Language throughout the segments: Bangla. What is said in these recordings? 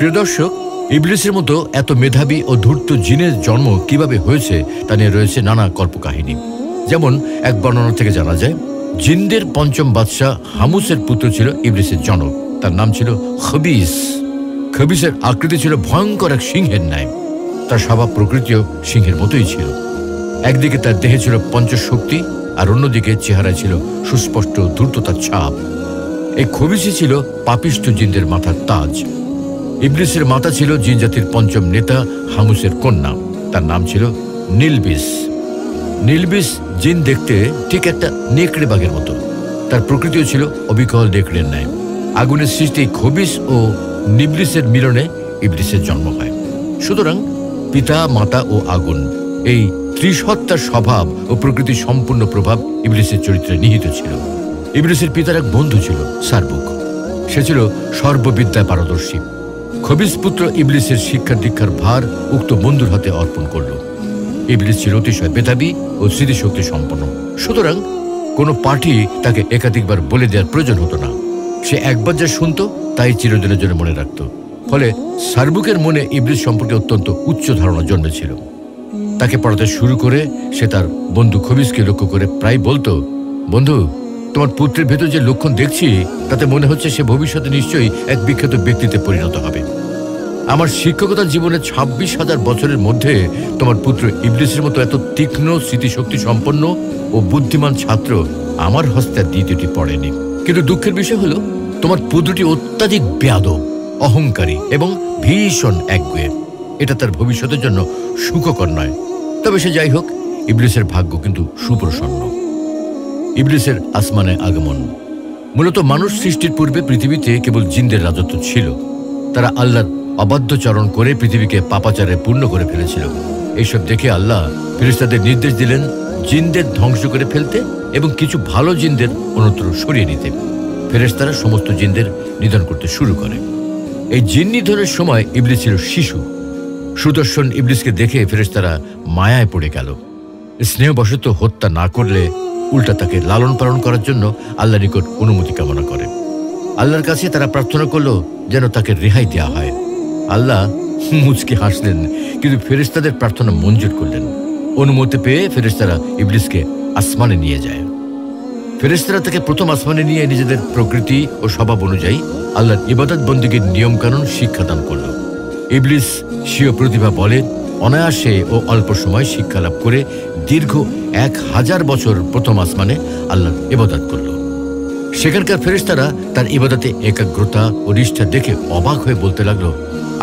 প্রিয় দর্শক, ইবলিসের মতো এত মেধাবী ও ধূর্ত জিনের জন্ম কিভাবে হয়েছে তা নিয়ে রয়েছে নানা কল্পকাহিনী। যেমন এক বর্ণনা থেকে জানা যায়, জিনদের পঞ্চম বাদশাহ হামুসের পুত্র ছিল ইবলিসের জনক। তার নাম ছিল খবিস। খবিসের আকৃতি ছিল ভয়ঙ্কর এক সিংহের ন্যায়। তার স্বভাব প্রকৃতিও সিংহের মতোই ছিল। একদিকে তার দেহে ছিল পঞ্চশক্তি, আর অন্যদিকে চেহারায় ছিল সুস্পষ্ট ধূর্ততার ছাপ। এই খবিসই ছিল পাপিষ্ঠ জিনদের মাথার তাজ। ইবলিসের মাতা ছিল জিন জাতির পঞ্চম নেতা হামুসের কন্যা। তার নাম ছিল নিলবিস। নিলবিস জিন দেখতে ঠিক একটা নেকড়ে বাঘের মতো। তার প্রকৃতিও ছিল অবিকল নেকড়ের ন্যায়। আগুনের সৃষ্টি খবিস ও নিবলিসের মিলনে ইবলিসের জন্ম হয়। সুতরাং পিতা, মাতা ও আগুন, এই ত্রিসত্তার স্বভাব ও প্রকৃতির সম্পূর্ণ প্রভাব ইবলিসের চরিত্রে নিহিত ছিল। ইবলিসের পিতার এক বন্ধু ছিল সারবুক। সে ছিল সর্ববিদ্যায় পারদর্শী। খবিস পুত্র ইবলিসের শিক্ষা দীক্ষার ভার উক্ত বন্ধুর হাতে অর্পণ করল। ইবলিস ছিল অতিশয় মেধাবী ও স্মৃতিশক্তি সম্পন্ন। সুতরাং কোনো পাঠই তাকে একাধিকবার বলে দেওয়ার প্রয়োজন হতো না। সে একবার যা শুনত তাই চিরদিনের জন্য মনে রাখত। ফলে সারবুকের মনে ইবলিস সম্পর্কে অত্যন্ত উচ্চ ধারণা জন্মেছিল। তাকে পড়াতে শুরু করে সে তার বন্ধু খবিসকে লক্ষ্য করে প্রায় বলতো, বন্ধু, তোমার পুত্রের ভেতর যে লক্ষণ দেখছি তাতে মনে হচ্ছে সে ভবিষ্যতে নিশ্চয়ই এক বিখ্যাত ব্যক্তিতে পরিণত হবে। আমার শিক্ষকতার জীবনে 26,000 বছরের মধ্যে তোমার পুত্র ইবলিসের মতো এত তীক্ষ্ণ, স্মৃতিশক্তি সম্পন্ন ও বুদ্ধিমান ছাত্র আমার হস্তে দ্বিতীয়টি পড়েনি। কিন্তু দুঃখের বিষয় হলো, তোমার পুত্রটি অত্যাধিক বেয়াদব, অহংকারী এবং ভীষণ একগুঁয়ে। এটা তার ভবিষ্যতের জন্য সুখকর নয়। তবে সে যাই হোক, ইবলিসের ভাগ্য কিন্তু সুপ্রসন্ন। ইবলিসের আসমানে আগমন। মূলত মানুষ সৃষ্টির পূর্বে পৃথিবীতে কেবল জিনদের রাজত্ব ছিল। তারা আল্লাহর অবাধ্যচরণ করে পৃথিবীকে পাপাচারে পূর্ণ করে ফেলেছিল। এইসব দেখে আল্লাহ ফেরেশতাদের নির্দেশ দিলেন জিনদের ধ্বংস করে ফেলতে এবং কিছু ভালো জিনদের অন্যত্র সরিয়ে নিতে। ফেরেশতারা সমস্ত জিনদের নিধন করতে শুরু করে। এই জিন নিধনের সময় ইবলিস ছিল শিশু। সুদর্শন ইবলিসকে দেখে ফেরেশতারা মায়ায় পড়ে গেল। স্নেহবশত হত্যা না করলে উল্টা তাকে লালন পালন করার জন্য আল্লাহর নিকট অনুমতি কামনা করে। আল্লাহর কাছে তারা প্রার্থনা করলো যেন তাকে রেহাই দেওয়া হয়। আল্লাহ মুচকি হাসলেন, কিন্তু ফেরেশতাদের প্রার্থনা মঞ্জুর করলেন। অনুমতি পেয়ে ফেরেশতারা ইবলিসকে আসমানে নিয়ে যায়। ফেরেশতারা তাকে প্রথম আসমানে নিয়ে নিজেদের প্রকৃতি ও স্বভাব অনুযায়ী আল্লাহর ইবাদত বন্দেগীর নিয়মকানুন শিক্ষাদান করল। ইবলিস স্বীয় প্রতিভা বলে অনায়াসে ও অল্প সময় শিক্ষা লাভ করে দীর্ঘ 1000 বছর প্রথম আসমানে আল্লাহর ইবাদত করল। সেখানকার ফেরেশতারা তার ইবাদতে একাগ্রতা ও নিষ্ঠা দেখে অবাক হয়ে বলতে লাগলো,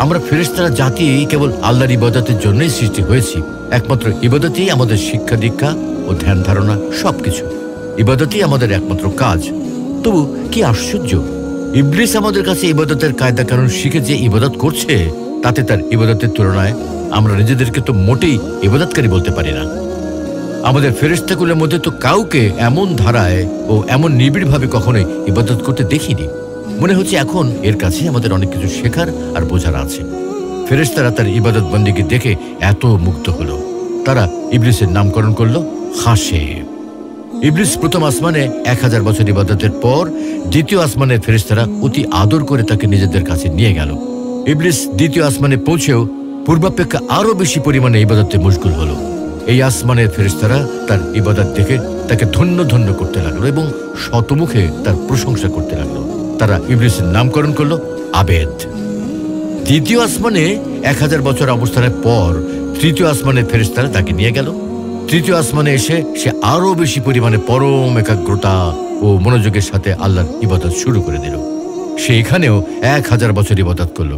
আমরা ফেরেশতারা জাতি কেবল আল্লাহর ইবাদতের জন্যই সৃষ্টি হয়েছি। একমাত্র ইবাদতই আমাদের শিক্ষা দীক্ষা ও ধ্যান ধারণা, সবকিছু ইবাদতই আমাদের একমাত্র কাজ। তবু কি আশ্চর্য, ইবলিস আমাদের কাছে ইবাদতের কায়দা কানুন শিখে যে ইবাদত করছে, তাতে তার ইবাদতের তুলনায় আমরা নিজেদেরকে তো মোটেই ইবাদতকারী বলতে পারি না। আমাদের ফেরেশতাকুলের মধ্যে তো কাউকে এমন ধারায় ও এমন নিবিড়ভাবে কখনোই ইবাদত করতে দেখিনি। মনে হচ্ছে এখন এর কাছে আমাদের অনেক কিছু শেখার আর বোঝার আছে। ফেরেশতারা তার ইবাদত বন্দেগী দেখে এত মুগ্ধ হলো, তারা ইবলিসের নামকরণ করলো খাশে। ইবলিস প্রথম আসমানে 1000 বছর ইবাদতের পর দ্বিতীয় আসমানের ফেরেশতারা অতি আদর করে তাকে নিজেদের কাছে নিয়ে গেল। ইবলিস দ্বিতীয় আসমানে পৌঁছেও পূর্বাপেক্ষা আরো বেশি পরিমাণে ইবাদতে মশগুল হলো। এই আসমানের ফেরেশতারা তার ইবাদত দেখে তাকে ধন্য ধন্য করতে লাগলো এবং শতমুখে তার প্রশংসা করতে লাগলো। তারা ইবলিসের নামকরণ করলো আবেদ। দ্বিতীয় আসমানে 1000 বছর অবস্থানের পর তৃতীয় আসমানের ফেরেশতারা তাকে নিয়ে গেল। তৃতীয় আসমানে এসে সে আরো বেশি পরিমাণে পরম একাগ্রতা ও মনোযোগের সাথে আল্লাহর ইবাদত শুরু করে দিল। সে এখানেও 1000 বছর ইবাদত করলো।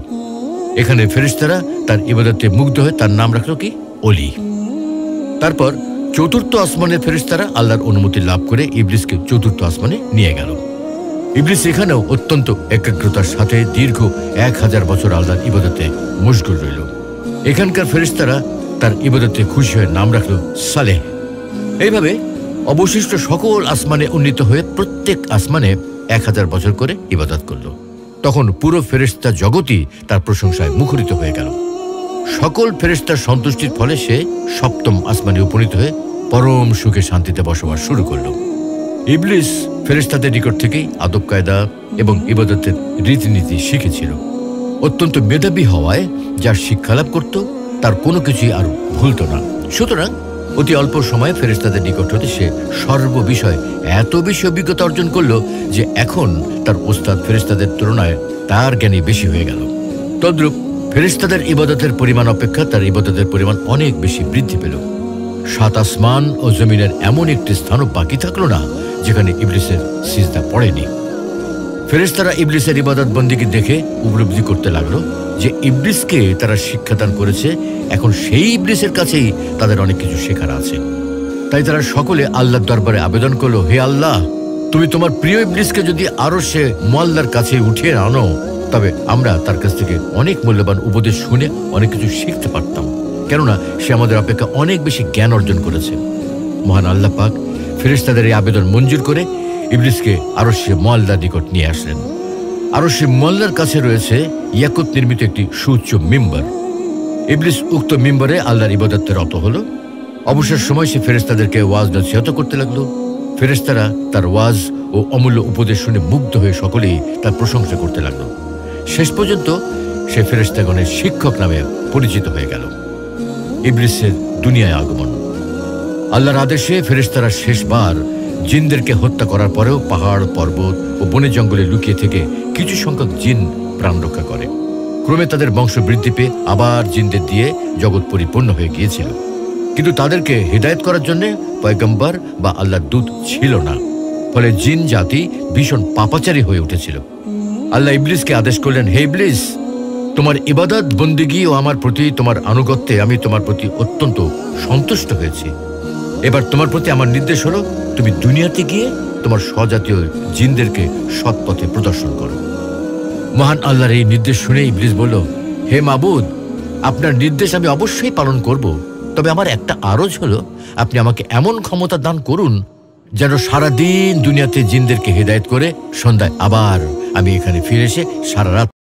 এখানে ফেরেশতারা তার ইবাদতে মুগ্ধ হয়ে তার নাম রাখলো কি অলি। তারপর চতুর্থ আসমানের ফেরেশতারা আল্লাহর অনুমতি লাভ করে ইবলিসকে চতুর্থ আসমানে নিয়ে গেল। ইবলিস এখানেও অত্যন্ত একাগ্রতার সাথে দীর্ঘ 1000 বছর আল্লাহর ইবাদতে মশগুল রইল। এখানকার ফেরেশতারা তার ইবাদতে খুশি হয়ে নাম রাখল সালেহ। এইভাবে অবশিষ্ট সকল আসমানে উন্নীত হয়ে প্রত্যেক আসমানে 1000 বছর করে ইবাদত করল। তখন পুরো ফেরেশতা জগৎই তার প্রশংসায় মুখরিত হয়ে গেল। সকল ফেরেশতার সন্তুষ্টির ফলে সে সপ্তম আসমানে উপনীত হয়ে পরম সুখে শান্তিতে বসবাস শুরু করল। ইবলিস ফেরেশতাদের নিকট থেকেই আদব কায়দা এবং ইবাদতের রীতিনীতি শিখেছিল। অত্যন্ত মেধাবী হওয়ায় যার শিক্ষালাভ করত তার কোনো কিছুই আর ভুলত না। সুতরাং অতি অল্প সময়ে ফেরেশতাদের নিকট হতে সে সর্ববিষয় এত বেশি অভিজ্ঞতা অর্জন করল যে এখন তার ওস্তাদ ফেরেশতাদের তুলনায় তার জ্ঞানী বেশি হয়ে গেল। তদ্রূপ ফেরেশতাদের ইবাদতের পরিমাণ অপেক্ষা তার ইবাদতের পরিমাণ অনেক বেশি বৃদ্ধি পেল। 7 আসমান ও জমিনের এমন একটি স্থানও বাকি থাকলো না যেখানে ইবলিসের সিজদা পড়েনি। ফেরেশতারা ইবলিসের ইবাদত বন্দিকে দেখে উপলব্ধি করতে লাগলো যে ইবলিসকে তারা শিক্ষাদান করেছে, এখন সেই ইবলিসের কাছেই তাদের অনেক কিছু শেখার আছে। তাই তারা সকলে আল্লাহর দরবারে আবেদন করলো, হে আল্লাহ, তুমি তোমার প্রিয় ইবলিসকে যদি আরো সে মুআল্লার কাছে উঠিয়ে আনো তবে আমরা তার কাছ থেকে অনেক মূল্যবান উপদেশ শুনে অনেক কিছু শিখতে পারতাম, কেননা সে আমাদের অপেক্ষা অনেক বেশি জ্ঞান অর্জন করেছে। মহান আল্লাহ পাক ফেরেশতাদের এই আবেদন মঞ্জুর করে ইবলিসকে আরশে মুআল্লার নিকট নিয়ে আসলেন। আরশে মুআল্লার কাছে রয়েছে ইয়াকুত নির্মিত একটি সুউচ্চ মিম্বর। ইবলিস উক্ত মিম্বরে আল্লাহর ইবাদতে রত হলো। অবসর সময় সে ফেরেশতাদেরকে ওয়াজ নসিহত করতে লাগলো। ফেরেশতারা তার ওয়াজ ও অমূল্য উপদেশ শুনে মুগ্ধ হয়ে সকলেই তার প্রশংসা করতে লাগলো। শেষ পর্যন্ত সে ফেরেশতাগণের শিক্ষক নামে পরিচিত হয়ে গেল। ইবলিসের দুনিয়ায় আগমন। আল্লাহর আদেশে ফেরেশতারা শেষবার জিনদেরকে হত্যা করার পরেও পাহাড়, পর্বত ও বনে জঙ্গলে লুকিয়ে থেকে কিছু সংখ্যক জিন প্রাণ রক্ষা করে। ক্রমে তাদের বংশ বৃদ্ধি পেয়ে আবার জিনদের দিয়ে জগৎ পরিপূর্ণ হয়ে গিয়েছিল, কিন্তু তাদেরকে হিদায়াত করার জন্য পয়গম্বর বা আল্লাহর দূত ছিল না। ফলে জিন জাতি ভীষণ পাপাচারী হয়ে উঠেছিল। আল্লাহ ইবলিসকে আদেশ করলেন, হে ইবলিস, তোমার ইবাদত বন্দেগী ও আমার প্রতি তোমার আনুগত্যে আমি তোমার প্রতি অত্যন্ত সন্তুষ্ট হয়েছি। এবার তোমার প্রতি আমার নির্দেশ হলো, তুমি দুনিয়াতে গিয়ে তোমার স্বজাতীয় জিনদেরকে সৎ পথে প্রদর্শন করো। মহান আল্লাহর এই নির্দেশ শুনে ইবলিস বলল, হে মাবুদ, আপনার নির্দেশ আমি অবশ্যই পালন করব, তবে আমার একটা আরজ হলো, আপনি আমাকে এমন ক্ষমতা দান করুন যেন সারাদিন দুনিয়াতে জিনদেরকে হেদায়েত করে সন্ধ্যায় আবার আমি এখানে ফিরে এসে সারা রাত